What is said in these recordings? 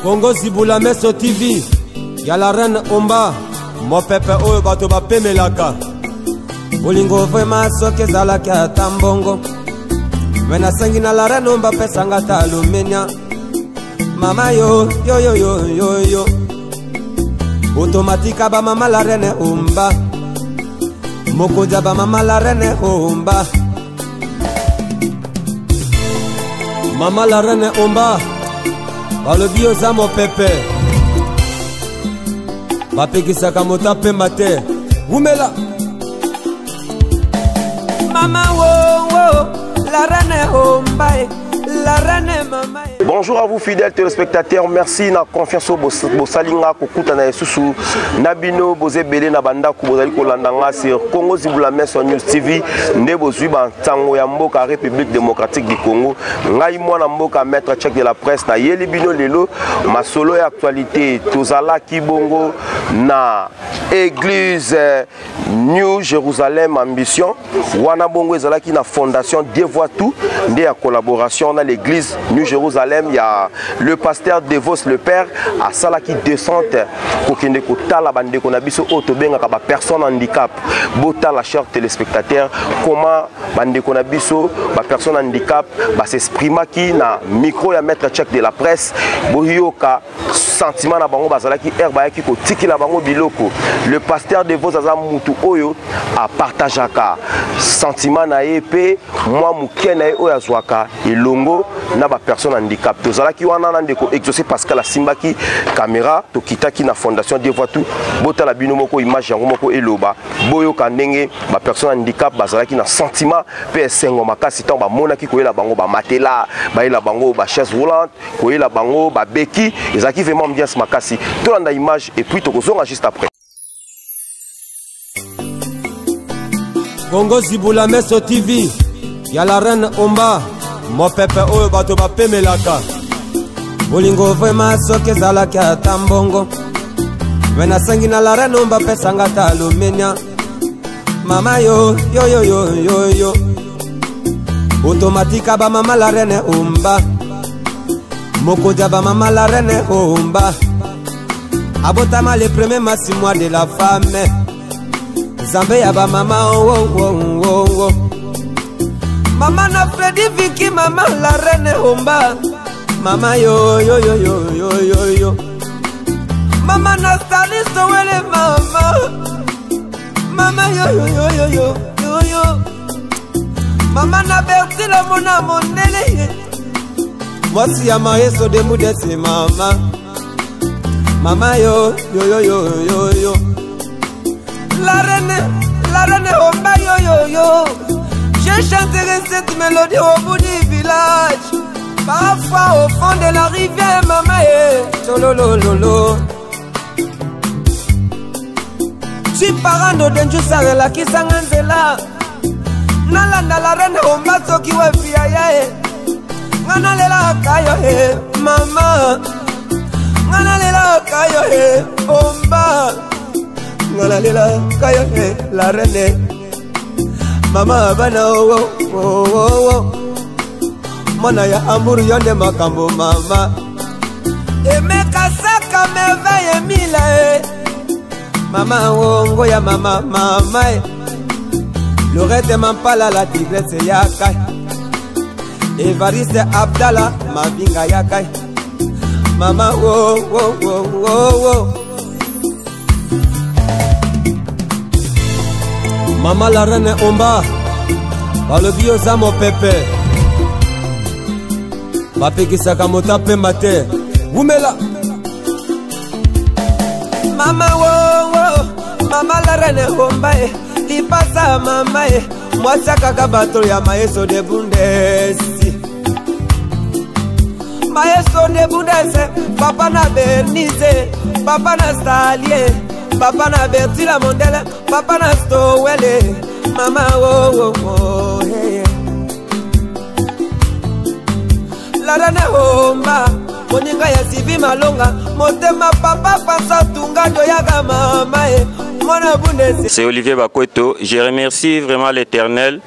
Congo Zibula Meso TV. Y'a la reine Omba. Mo pepe oyo bato ba pemelaka. Bolingo vraiment soke zalaki ata mbongo. Wena sangi na la reine Omba pesanga ta alumenia. Mama yo yo yo yo yo yo. Automatique ba mama la reine Omba. Moko ba mama la reine Omba. Mama la reine Omba. Balo bio za mo pepe. Bapekisaka mota pemba te. Umela. Mama wo wo la reine Omba. La reine mama. Bonjour à vous fidèles téléspectateurs, merci na confiance au Bosalinga Kokuta na Yesusu Nabino Bozebele na Bandaku Bozali Kolandanga sur Congo Zibula Meso News TV nde bozwi ba ntango ya mboka République démocratique du Congo ngai mwana mboka maître check de la presse na yeli bino lelo masolo ya actualité tozala kibongo na église New Jérusalem Ambition wana bongo ezalaki na fondation Dieu voit tout nde ya collaboration na l'église New Jérusalem. Il y a le pasteur Devos le père à Salaki descente pour qu'il ne la bande qu'on a biso autobenga kaba personne handicap bota la chers téléspectateurs comment bande qu'on a biso ba personne handicap ba s'exprima qui na micro ya maître check de la presse boyoka sentiment na bango bazalaki herba ki ko tiki la bango biloko le pasteur Devos aza mutu oyo a partageaka sentiment na épée moi mukena oyo azwaka elongo na ba personne handicap tozalaki wana na ndeko exaucé Pascal Asimbaki caméra to kitaki na fondation Dieu voit tout bota la bino moko image yango moko eloba boyoka ndenge ba personne handicap bazalaki na sentiment pe sengo makasi tant ba monaki ko yela bango ba matela ba yela bango ba chaise roulante ko yela bango ba beki ezaki vraiment bien ce makasi to landa image et puis to kozonga juste après. Congo Zibula Meso TV. Y'a la reine Omba. Mo pepe oyo bato ba pemelaka. Bolingo vraiment soke zalaki ata mbongo. Wena sangi na la reine Omba pesanga ta alumenia. Mama yo yo yo yo yo yo. Automatique ba mama la reine Omba. Moko ba mama la reine Omba. Abotama les premiers mois de la femme. Zambé ya ba mama oh oh oh oh. Mama na Freddy Vicky, mama la reine Omba. Mama yo yo yo yo yo yo yo. Mama na Stanis Wele mama. Mama yo yo yo yo yo yo yo. Mama na Berti la mona monele. Mosi ya maeso de mudesi mama. Mama yo yo yo yo yo yo. La reine Omba yo yo yo. J'ai chanté cette mélodie au bout du village. Parfois au fond de la rivière, maman est chololololo. Tu parando denju sarela ki sanganzela. Nalanda la reine Omba soki we fiaye. Ngana lela kayo he mama. Ngana lela kayo he Omba. Ngana lela kayo he la reine. Mama bana oh oh oh oh. Mona ya amuru yonde makambo mama. Emeka saka merveille mila Mama wongo ya mama mama Lorette Mampala la tigresse yakai. Evariste Abdallah mavinga yakai. Mama wo wo wo wo wo. Mama la reine Omba. Balo bio za mo pepe. Bapekisaka mota pemba te. Umela. Mama wo wo. Mama la reine Omba Lipasa mama Mwasa kaka bato ya maeso de Bundesi. Maeso de Bundesi. Papa na Bernice. Papa na Stalie. Papa na Berti la Mondele. Papa na Stowele. Mama wo wo wo hey. La reine Omba Moninga ya Sivi Malonga. Motema papa pasa tunga doyaga mama C'est Olivier Bakweto. Je remercie vraiment l'Éternel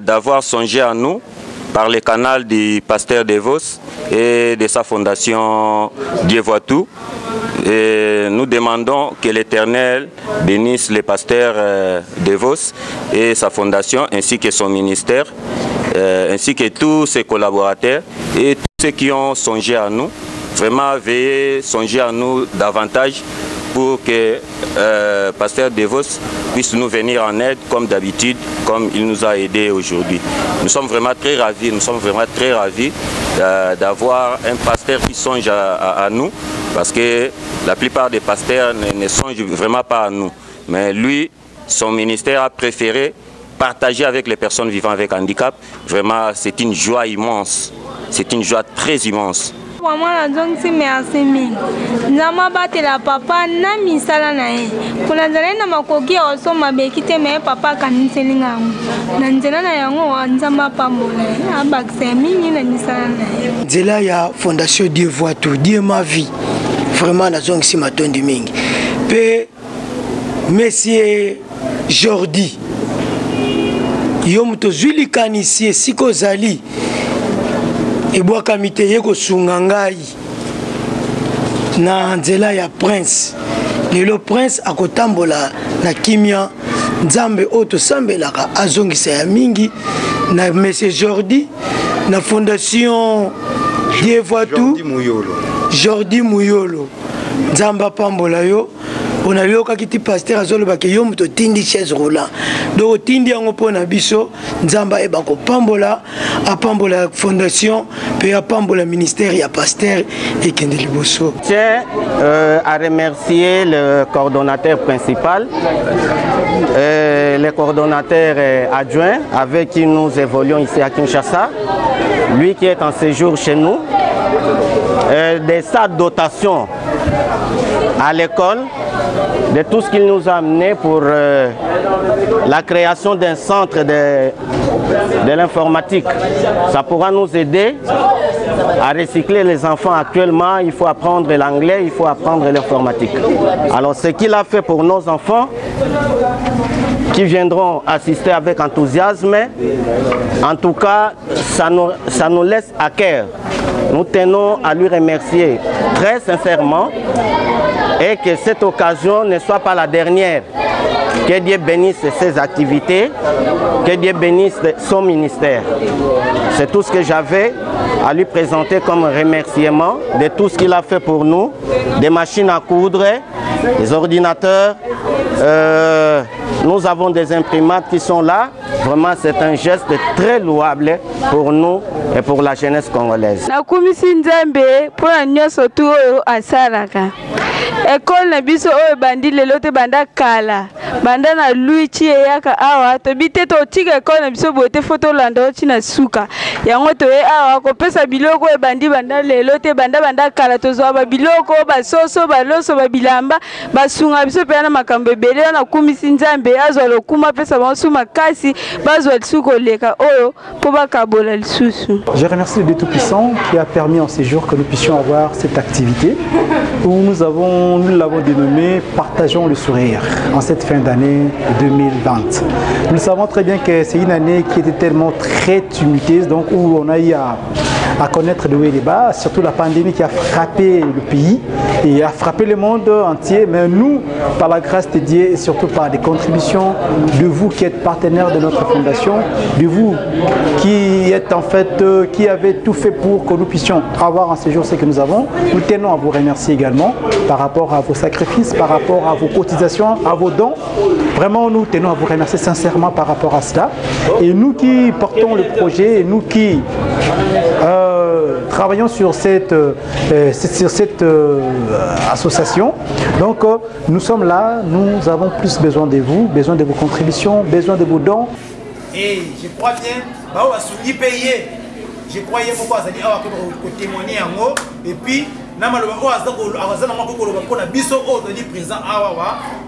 d'avoir songé à nous par le canal du pasteur Devos et de sa fondation Dieu voit tout. Et nous demandons que l'Éternel bénisse le pasteur Devos et sa fondation ainsi que son ministère, ainsi que tous ses collaborateurs et tous ceux qui ont songé à nous. Vraiment veiller, songer à nous davantage pour que pasteur Devos puisse nous venir en aide comme d'habitude, comme il nous a aidés aujourd'hui. Nous sommes vraiment très ravis, d'avoir un pasteur qui songe à nous, parce que la plupart des pasteurs ne songent vraiment pas à nous. Mais lui, son ministère a préféré partager avec les personnes vivant avec handicap. Vraiment, c'est une joie immense, c'est une joie très immense. Maman donc si merci mingi. Nzama batela papa na misala na ye. Kuna nzala na makoki oso mabekite me papa kaniselinga. Na nzela na yango nzama pambola. Abakse mingi na misala na ye. Nzela ya fondation Dieu voit tout, Dieu ma vie. Vraiment na zong si matondi mingi. Pe Monsieur Jordi. Yom to zuli kanisi siko zali. Eboa kamite yeko sungangai na nzela ya prince lelo prince akotambola na kimia nzambe oto sambelaka azongisa ya mingi na monsieur Jordi na fondation Dieu voit tout Jordi Muyolo nzamba pambola yo on a yoka kiti pasteur azolo ba ke yo muto tindi chaise roulant donc tindi yango pona biso nzamba e bako pambola a pambola fondation pe a pambola ministère ya pasteur et Kendeli Bosso. Tiens à remercier le coordonnateur principal, le coordonnateur adjoint avec qui nous évoluons ici à Kinshasa, lui qui est en séjour chez nous, de sa dotation à l'école, de tout ce qu'il nous a amené pour la création d'un centre de l'informatique. Ça pourra nous aider à recycler les enfants. Actuellement, il faut apprendre l'anglais, il faut apprendre l'informatique. Alors ce qu'il a fait pour nos enfants, qui viendront assister avec enthousiasme, en tout cas, ça nous laisse à cœur. Nous tenons à lui remercier très sincèrement et que cette occasion ne soit pas la dernière. Que Dieu bénisse ses activités, que Dieu bénisse son ministère. C'est tout ce que j'avais à lui présenter comme remerciement de tout ce qu'il a fait pour nous, des machines à coudre, des ordinateurs. Nous avons des imprimantes qui sont là. Vraiment, c'est un geste très louable pour nous et pour la jeunesse congolaise. École na biso oyo bandi lelo te banda kala banda na luichi yaka awa to bite to tika école na biso bote photo landa oti na suka yango to awa ko pesa biloko e bandi banda lelo te banda kala to zo ba biloko ba soso ba loso ba bilamba basunga biso pe na makambo ebele na kumisi nzambe azwa lokuma pesa bansu makasi bazwa lisuko leka oyo po bakabola lisusu. Je remercie le Dieu Tout-Puissant qui a permis en ces jours que nous puissions avoir cette activité où nous l'avons dénommé Partageons le sourire en cette fin d'année 2020. Nous savons très bien que c'est une année qui était tellement très tumultueuse, donc où on a eu à connaître de haut et de bas, surtout la pandémie qui a frappé le pays et a frappé le monde entier. Mais nous, par la grâce de Dieu et surtout par des contributions de vous qui êtes partenaires de notre fondation, de vous qui êtes en fait, qui avez tout fait pour que nous puissions avoir en ces jours ce que nous avons, nous tenons à vous remercier également par rapport à vos sacrifices, par rapport à vos cotisations, à vos dons. Vraiment, nous tenons à vous remercier sincèrement par rapport à cela. Et nous qui portons le projet, et nous qui travaillons sur cette association, donc nous sommes là, nous avons plus besoin de vous, besoin de vos contributions, besoin de vos dons. Et je crois bien, je croyais pourquoi ça dit témoigner en haut et puis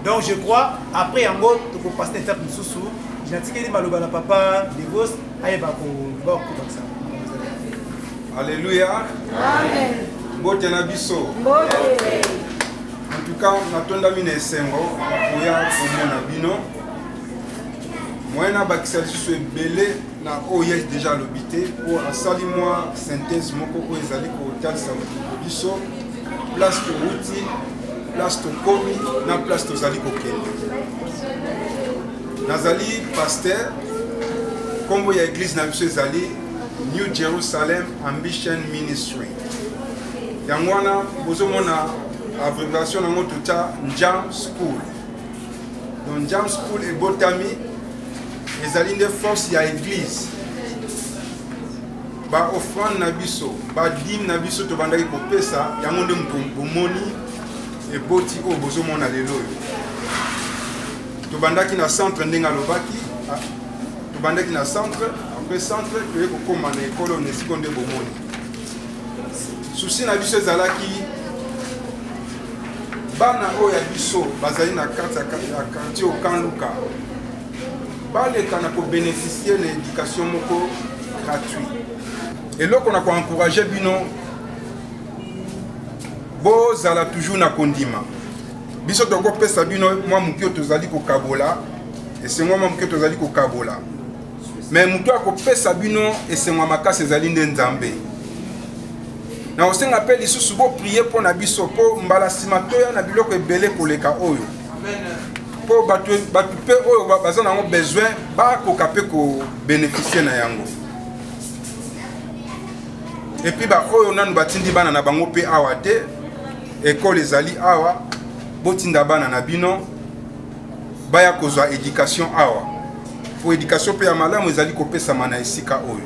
donc je crois après en gros tu peux passer l'étape sous j'ai dit maloba na papa Devos ayeba ko Alléluia. Amen. Mbote na biso. Mbote. En tout cas, natonda mine sengo apoya komona bino. Moi, je suis belé na OIS déjà l'habité pour asali moi synthèse moko ko ezali ko talisa biso place to wuti place to komi na place to zali ko kende. Nazali pasteur kombo ya église na biso ezali New Jerusalem Ambition Ministry. Yangwana bozomona abréviation nango tuta Njam School. Donc Njam School et Botami ezali nde force ya église. Ba offrande na biso, ba dîme na biso to bandaki kopesa yango nde bomoni et boti o bozomona lelo. To bandaki na centre ndenga lobaki, to bandaki na centre, après centre to yeko koma na école on esiko nde bomoni. Souci na biso ezalaki bana oya biso bazali na kati ya quartier Okanluka. Baleka na ko bénéficier de l'éducation moko gratuite. Et là qu'on a encouragé bino bozala toujours na kondima. Biso to ko pesa bino moi mukio tozali ko kabola et c'est moi mukio tozali ko kabola. Mais mukio ko pesa bino et c'est moi makasi ezali nde nzambe. Na osenga pe lisusu bo prier pour na biso po mbala simatoya na biloko ebele koleka oyo. Pour batu pe oyo bazana ngo besoin ba ko kapé ko bénéficier na yango. Et puis ba oyo nanu batindi bana na bango pe awa te école ezali awa botinda bana na bino baya kozwa éducation awa. Pour éducation pe ya malamu ezali ko pesa mana esika oyo.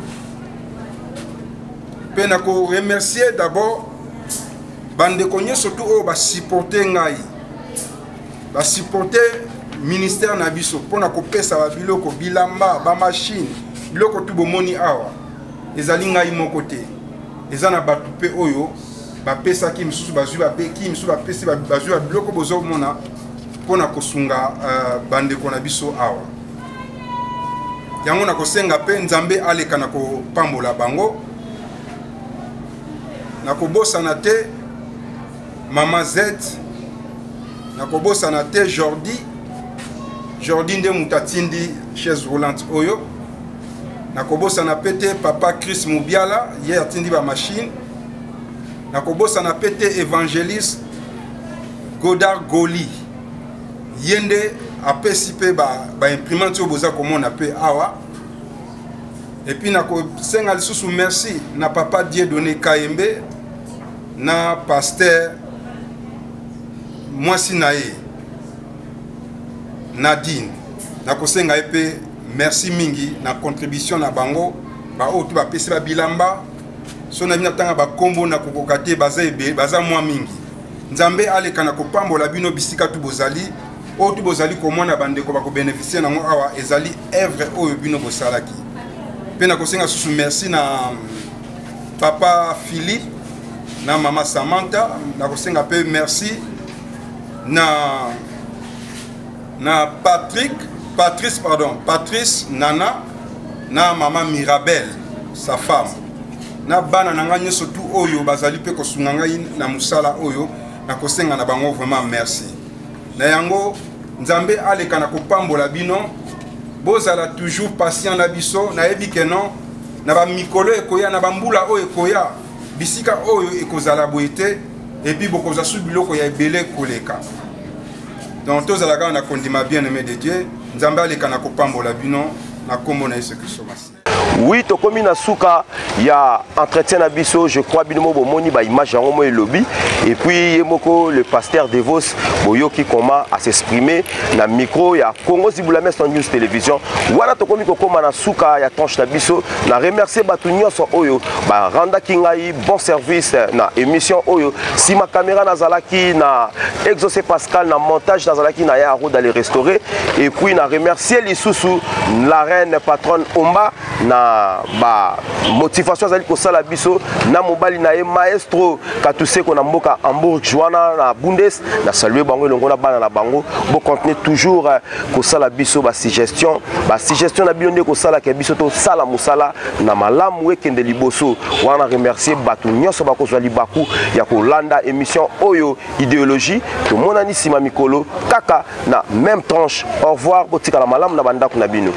Pe na ko remercier d'abord bande konye surtout oyo ba supporter ngai. Ba supporter ministère na biso pona ko pesa ba biloko bilamba ba machine biloko tu bomoni awa ezali ngai moko te ezana batu pe oyo ba pesa ki misusu bazwi ba pe ki misusu ba pesa bazwi ba biloko bozo mona pona ko sunga bande ko na biso awa yango na ko senga pe nzambe aleka na ko pambola bango na ko bosa na te Mama Z na ko bosa na te Jordi nde mutatindi chaise roulante oyo na ko bosa na pete papa Chris Mubiala ye atindi ba machine na ko bosa na pete évangéliste Godard Goli yende apesi pe ba imprimante oboza komona pe awa et puis na ko senga lisusu merci na papa Dieudonné Kayembe na pasteur Mwasi nae Nadine na kosenga epe merci mingi na contribution na bango ba otu ba pesi ba bilamba so na bina tanga ba kombo na kokokate baza mwa mingi nzambe aleka na kopambola bino bisika tu bozali otu bozali komona bandeko ba ko bénéficier na ngo awa ezali œuvre oyo bino bosalaki pe na kosenga susu merci na papa Philippe na mama Samantha na kosenga pe merci na Patrice Nana na maman Mirabelle sa femme na bana nanga nyoso tu oyo bazali pe kosunga ngai na musala oyo na kosenga na bango vraiment merci na yango nzambe aleka na kopambola bino bozala toujours patient na biso na ebike non na ba mikolo ekoya na bambula oyo ekoya bisika oyo ekozala boite et puis bokoza su biloko ya ebele koleka. Donc tous à la kondima bien-aimé de Dieu, nzambe aleka na kopambola bino na kombo na Yesu Kristo masi. Oui, tokomi na suka ya entretien na biso, je crois bino bomoni ba image yango mo elobi et puis yemoko le pasteur Devos boyoki comment à s'exprimer na micro ya Congo Zibula sur News Télévision. Wana tokomi kokoma na suka ya tanche na biso na remercier batu nyonso oyo ba randa kingai bon service na émission oyo si ma caméra nazalaki na Exaucé Pascal na montage nazalaki na ya route d'aller restaurer et puis na remercier lisusu la reine patronne Omba na ba motivation azali kosala biso na mobali na ye maestro katuse ko na mboka Hamburg Joana na Bundes na saluer bango elongo na bana na bango bo continuer toujours kosala biso ba suggestion na bino nde kosala ke biso to sala musala na malamu ekende liboso wana remercier batu nyonso bakozwa libaku ya kolanda émission oyo idéologie to monani sima mikolo kaka na même tranche. Au revoir botika la malamu na bandako na bino.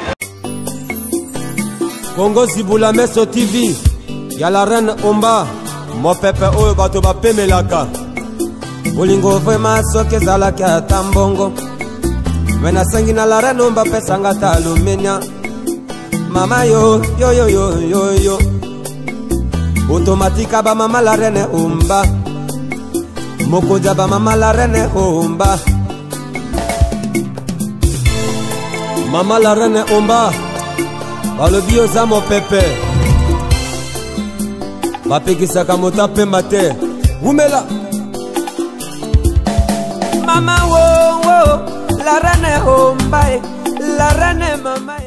Congo Zibula Meso TV ya la reine Omba mopepe oyo bato bapemelaka bolingo vrema soki ezalaki ata mbongo me nasengi na la reine Omba pesanga ta alumenia mama yo yo yo yo yo yo automatika ba mama la reine Omba mokoja ba mama la reine Omba mama la reine Omba balobi oza mopepe bapekisaka moto apemba te gumela mama wo la reine Omba la reine mama